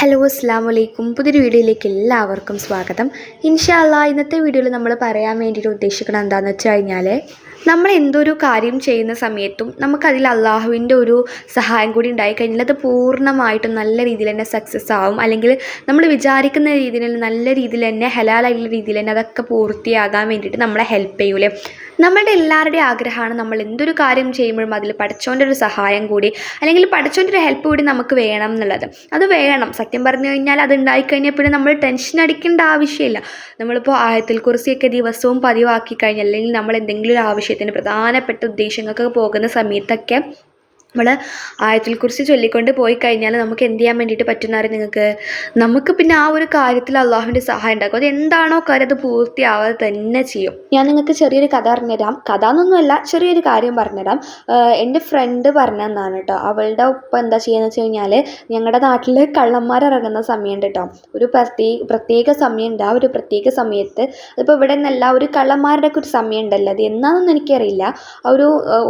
Hello അസ്സാം വലൈക്കും. പുതിയൊരു വീഡിയോയിലേക്ക് എല്ലാവർക്കും സ്വാഗതം. ഇൻഷാ അല്ലാഹ് ഇന്നത്തെ വീഡിയോയിൽ നമ്മൾ പറയാൻ വേണ്ടിയിട്ട് ഉദ്ദേശിക്കുന്നത് എന്താണെന്ന് വെച്ച് കഴിഞ്ഞാൽ, നമ്മൾ എന്തൊരു കാര്യം ചെയ്യുന്ന സമയത്തും നമുക്കതിൽ അള്ളാഹുവിൻ്റെ ഒരു സഹായം കൂടി ഉണ്ടായിക്കഴിഞ്ഞാൽ അത് പൂർണ്ണമായിട്ടും നല്ല രീതിയിൽ തന്നെ സക്സസ് ആവും. അല്ലെങ്കിൽ നമ്മൾ വിചാരിക്കുന്ന രീതിയിൽ നല്ല രീതിയിൽ തന്നെ ഹലാലായിട്ടുള്ള രീതിയിൽ തന്നെ അതൊക്കെ പൂർത്തിയാകാൻ വേണ്ടിയിട്ട് നമ്മളെ ഹെൽപ്പ് ചെയ്യൂലേ. നമ്മളുടെ എല്ലാവരുടെയും ആഗ്രഹമാണ് നമ്മൾ എന്തൊരു കാര്യം ചെയ്യുമ്പോഴും അതിൽ പടച്ചോൻ്റെ ഒരു സഹായം കൂടി അല്ലെങ്കിൽ പടച്ചോൻ്റെ ഒരു ഹെൽപ്പ് കൂടി നമുക്ക് വേണം എന്നുള്ളത്. അത് വേണം. സത്യം പറഞ്ഞു കഴിഞ്ഞാൽ അത് ഉണ്ടായിക്കഴിഞ്ഞാൽ പിന്നെ നമ്മൾ ടെൻഷൻ അടിക്കേണ്ട ആവശ്യമില്ല. നമ്മളിപ്പോൾ ആയത്തുൽ കുർസിയൊക്കെ ദിവസവും പതിവാക്കി കഴിഞ്ഞാൽ അല്ലെങ്കിൽ നമ്മൾ എന്തെങ്കിലും ഒരു ആവശ്യത്തിന് പ്രധാനപ്പെട്ട ഉദ്ദേശങ്ങൾക്കൊക്കെ പോകുന്ന സമയത്തൊക്കെ നമ്മൾ ആയത്തുൽ കുർസി ചൊല്ലിക്കൊണ്ട് പോയി കഴിഞ്ഞാൽ നമുക്ക് എന്ത് ചെയ്യാൻ വേണ്ടിയിട്ട് പറ്റുന്നവരെ നിങ്ങൾക്ക് നമുക്ക് പിന്നെ ആ ഒരു കാര്യത്തിൽ അള്ളാഹുവിൻ്റെ സഹായം ഉണ്ടാക്കും. അത് എന്താണോ കാര്യം അത് പൂർത്തിയാവാതെ തന്നെ ചെയ്യും. ഞാൻ നിങ്ങൾക്ക് ചെറിയൊരു കഥ പറഞ്ഞുതരാം. കഥ എന്നൊന്നുമല്ല, ചെറിയൊരു കാര്യം പറഞ്ഞുതരാം. എൻ്റെ ഫ്രണ്ട് പറഞ്ഞതാണ് കേട്ടോ. അവളുടെ ഉപ്പ എന്താ ചെയ്യുകയെന്ന് വെച്ച് കഴിഞ്ഞാൽ, ഞങ്ങളുടെ നാട്ടിൽ കള്ളന്മാരിറങ്ങുന്ന സമയമുണ്ട് കേട്ടോ. ഒരു പ്രത്യേക സമയമുണ്ട്. ആ ഒരു പ്രത്യേക സമയത്ത് അതിപ്പോൾ ഇവിടെ നിന്നല്ല, ഒരു കള്ളന്മാരുടെ ഒക്കെ ഒരു സമയം ഉണ്ടല്ലോ, അത് എന്നാണെന്നൊന്നും എനിക്കറിയില്ല.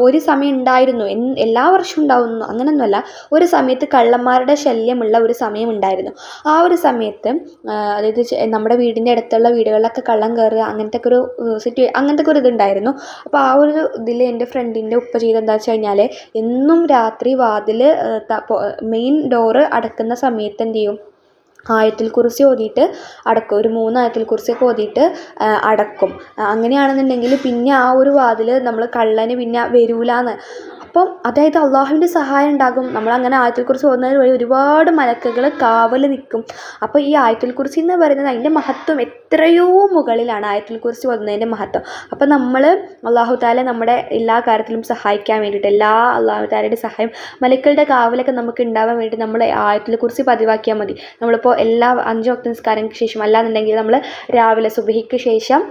ഒരു സമയം ഉണ്ടായിരുന്നു. എല്ലാ വർഷവും ഉണ്ടാവുന്നു അങ്ങനെയൊന്നുമല്ല. ഒരു സമയത്ത് കള്ളന്മാരുടെ ശല്യമുള്ള ഒരു സമയം ഉണ്ടായിരുന്നു. ആ ഒരു സമയത്ത് അതായത് നമ്മുടെ വീടിൻ്റെ അടുത്തുള്ള വീടുകളിലൊക്കെ കള്ളം കയറുക അങ്ങനത്തെ ഒരു അങ്ങനത്തെ ഒരു ഇതുണ്ടായിരുന്നു. അപ്പോൾ ആ ഒരു ഇതിൽ എൻ്റെ ഫ്രണ്ടിൻ്റെ ഉപ്പ ചെയ്തെന്താ വെച്ച് കഴിഞ്ഞാൽ, എന്നും രാത്രി വാതിൽ മെയിൻ ഡോറ് അടക്കുന്ന സമയത്ത് എന്ത് ചെയ്യും, ആയത്തുൽ കുർസി ഓതിയിട്ട് അടക്കും. ഒരു 3 ആയത്തുൽ കുർസിയൊക്കെ ഓതിയിട്ട് അടക്കും. അങ്ങനെയാണെന്നുണ്ടെങ്കിൽ പിന്നെ ആ ഒരു വാതിൽ നമ്മൾ കള്ളന് പിന്നെ വരൂലാന്ന്. അപ്പം അതായത് അള്ളാഹുവിൻ്റെ സഹായം ഉണ്ടാകും. നമ്മളങ്ങനെ ആയത്തുൽ കുർസി ഓതുന്നതിന് വഴി ഒരുപാട് മലക്കുകൾ കാവൽ നിൽക്കും. അപ്പോൾ ഈ ആയത്തുൽ കുർസി എന്ന് പറയുന്നത് അതിൻ്റെ മഹത്വം എത്രയോ മുകളിലാണ്, ആയത്തുൽ കുർസി ഓതുന്നതിൻ്റെ മഹത്വം. അപ്പോൾ നമ്മൾ അള്ളാഹു താല നമ്മുടെ എല്ലാ കാര്യത്തിലും സഹായിക്കാൻ വേണ്ടിയിട്ട്, എല്ലാ അള്ളാഹു താലയുടെ സഹായം മലക്കളുടെ കാവലൊക്കെ നമുക്ക് ഉണ്ടാവാൻ വേണ്ടി നമ്മൾ ആയത്തുൽ കുർസി പതിവാക്കിയാൽ മതി. നമ്മളിപ്പോൾ എല്ലാ 5 വക്ത് നിസ്കാരങ്ങൾക്ക് ശേഷം അല്ലാന്നുണ്ടെങ്കിൽ നമ്മൾ രാവിലെ സുബഹിക്ക് ശേഷം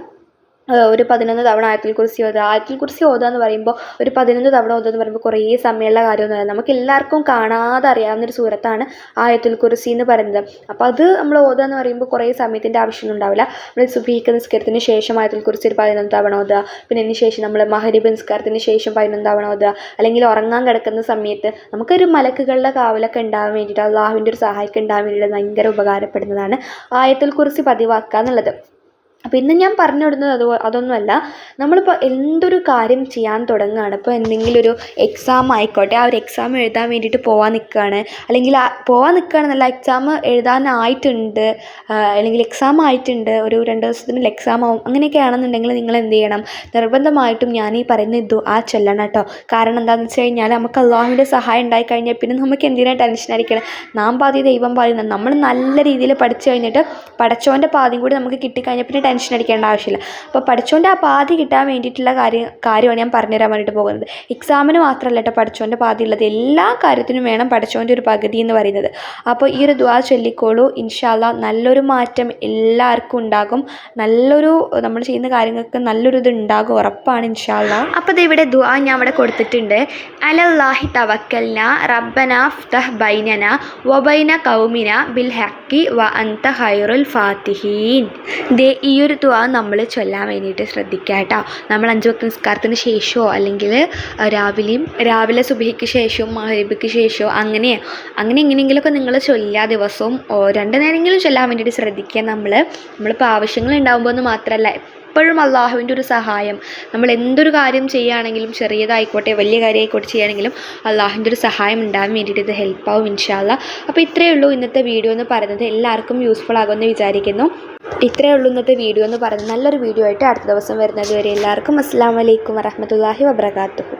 ഒരു 11 തവണ ആയത്തുൽ കുർസി ഓതുക. ആയത്തുൽ കുർസി ഓതുക എന്ന് പറയുമ്പോൾ ഒരു 11 തവണ ഓതുക എന്ന് പറയുമ്പോൾ കുറേ സമയമുള്ള കാര്യമൊന്നുമല്ല. നമുക്ക് എല്ലാവർക്കും കാണാതെ അറിയാവുന്നൊരു സൂറത്താണ് ആയത്തുൽ കുർസി എന്ന് പറയുന്നത്. അപ്പോൾ അത് നമ്മൾ ഓതുക എന്ന് പറയുമ്പോൾ കുറേ സമയത്തിൻ്റെ ആവശ്യമൊന്നും ഉണ്ടാവില്ല. നമ്മൾ സുബഹിക്ക് നിസ്കാരത്തിന് ശേഷം ആയത്തുൽ കുർസി ഒരു 11 തവണ ഓതുക. പിന്നെ അതിന് ശേഷം നമ്മൾ മഗ്‌രിബ് നിസ്കാരത്തിന് ശേഷം 11 തവണ ഓതുക. അല്ലെങ്കിൽ ഉറങ്ങാൻ കിടക്കുന്ന സമയത്ത് നമുക്കൊരു മലക്കുകളുടെ കാവലൊക്കെ ഉണ്ടാകാൻ വേണ്ടിയിട്ട്, അള്ളാഹുവിൻ്റെ ഒരു സഹായം ഉണ്ടാകാൻ വേണ്ടിയിട്ട് ഭയങ്കര ഉപകാരപ്പെടുന്നതാണ് ആയത്തുൽ കുർസി പതിവാക്കുക എന്നുള്ളത്. അപ്പോൾ ഇന്ന് ഞാൻ പറഞ്ഞു വിടുന്നത് അതൊന്നുമല്ല. നമ്മളിപ്പോൾ എന്തൊരു കാര്യം ചെയ്യാൻ തുടങ്ങുകയാണ്, ഇപ്പോൾ എന്തെങ്കിലും ഒരു എക്സാം ആയിക്കോട്ടെ, ആ ഒരു എക്സാം എഴുതാൻ വേണ്ടിയിട്ട് പോകാൻ നിൽക്കുകയാണ്, അല്ലെങ്കിൽ പോകാൻ നിൽക്കുകയാണെന്നല്ല, എക്സാം എഴുതാനായിട്ടുണ്ട്, അല്ലെങ്കിൽ എക്സാം ആയിട്ടുണ്ട്, ഒരു 2 ദിവസത്തിനുള്ളിൽ എക്സാം ആവും, അങ്ങനെയൊക്കെ ആണെന്നുണ്ടെങ്കിൽ നിങ്ങൾ എന്ത് ചെയ്യണം, നിർബന്ധമായിട്ടും ഞാൻ ഈ പറയുന്ന ദുആ ചൊല്ലണം കേട്ടോ. കാരണം എന്താണെന്ന് വെച്ച് കഴിഞ്ഞാൽ, നമുക്ക് അള്ളാഹുവിൻ്റെ സഹായം ഉണ്ടായിക്കഴിഞ്ഞാൽ പിന്നെ നമുക്ക് എന്തിനാണ് ടെൻഷൻ അടിക്കണം. നാം പാതി ദൈവം പാതി. നമ്മൾ നല്ല രീതിയിൽ പഠിച്ചു കഴിഞ്ഞിട്ട് പടച്ചോൻ്റെ പാതിയും കൂടി നമുക്ക് കിട്ടിക്കഴിഞ്ഞാൽ പിന്നെ ടെൻഷൻ അടിക്കേണ്ട ആവശ്യമില്ല. അപ്പോൾ പഠിച്ചോൻ്റെ ആ പാതി കിട്ടാൻ വേണ്ടിയിട്ടുള്ള കാര്യമാണ് ഞാൻ പറഞ്ഞുതരാൻ വേണ്ടിയിട്ട് പോകുന്നത്. എക്സാമിന് മാത്രമല്ല കേട്ടോ പഠിച്ചോൻ്റെ പാതി ഉള്ളത്, എല്ലാ കാര്യത്തിനും വേണം പഠിച്ചോൻ്റെ ഒരു പകുതി എന്ന് പറയുന്നത്. അപ്പോൾ ഈ ഒരു ദുആ ചൊല്ലിക്കോളൂ. ഇൻഷാ അല്ലാഹ് നല്ലൊരു മാറ്റം എല്ലാവർക്കും ഉണ്ടാകും. നമ്മൾ ചെയ്യുന്ന കാര്യങ്ങൾക്ക് നല്ലൊരു ഇത് ഉണ്ടാകും, ഉറപ്പാണ് ഇൻഷാ അല്ലാഹ്. അപ്പോൾ ഇത് ഇവിടെ ദുആ ഞാൻ ഇവിടെ കൊടുത്തിട്ടുണ്ട്. അലല്ലാഹി തവക്കൽന റബ്ബന ഫ്തഹ് ബൈനന വബൈന ഖൗമിന ബിൽ ഹഖി വ അൻത ഖൈറുൽ ഫാത്തിഹീൻ. ഈ ഒരു ദുആ നമ്മൾ ചൊല്ലാൻ വേണ്ടിയിട്ട് ശ്രദ്ധിക്കുക കേട്ടോ. നമ്മൾ 5 വക്ത് നിസ്കാരത്തിന് ശേഷമോ അല്ലെങ്കിൽ രാവിലെ സുബഹിക്ക് ശേഷവും മഗ്‌രിബിക്ക് ശേഷമോ അങ്ങനെ എങ്ങനെയെങ്കിലുമൊക്കെ നിങ്ങൾ ചൊല്ലുക. ദിവസവും 2 നേരമെങ്കിലും ചൊല്ലാൻ വേണ്ടിയിട്ട് ശ്രദ്ധിക്കുക. നമ്മളിപ്പോൾ ആവശ്യങ്ങൾ ഉണ്ടാകുമ്പോൾ എന്ന് മാത്രമല്ല, എപ്പോഴും അള്ളാഹുവിൻ്റെ ഒരു സഹായം, നമ്മൾ എന്തൊരു കാര്യം ചെയ്യുകയാണെങ്കിലും, ചെറിയതായിക്കോട്ടെ വലിയ കാര്യമായിക്കോട്ടെ ചെയ്യുകയാണെങ്കിലും അള്ളാഹുവിൻ്റെ ഒരു സഹായം ഉണ്ടാകാൻ വേണ്ടിയിട്ട് ഇത് ഹെൽപ്പാവും ഇൻഷാ അല്ലാഹ്. അപ്പോൾ ഇത്രയേ ഉള്ളൂ ഇന്നത്തെ വീഡിയോ എന്ന് പറയുന്നത്. എല്ലാവർക്കും യൂസ്ഫുൾ ആകുമെന്ന് വിചാരിക്കുന്നു. ഇത്രയേ ഉള്ളൂ ഇന്നത്തെ വീഡിയോ എന്ന് പറയുന്നത്. നല്ലൊരു വീഡിയോ ആയിട്ട് അടുത്ത ദിവസം വരുന്നത് വരെ എല്ലാവർക്കും അസ്സലാമു അലൈക്കും വറഹ്മത്തുള്ളാഹി വബറകാതുഹു.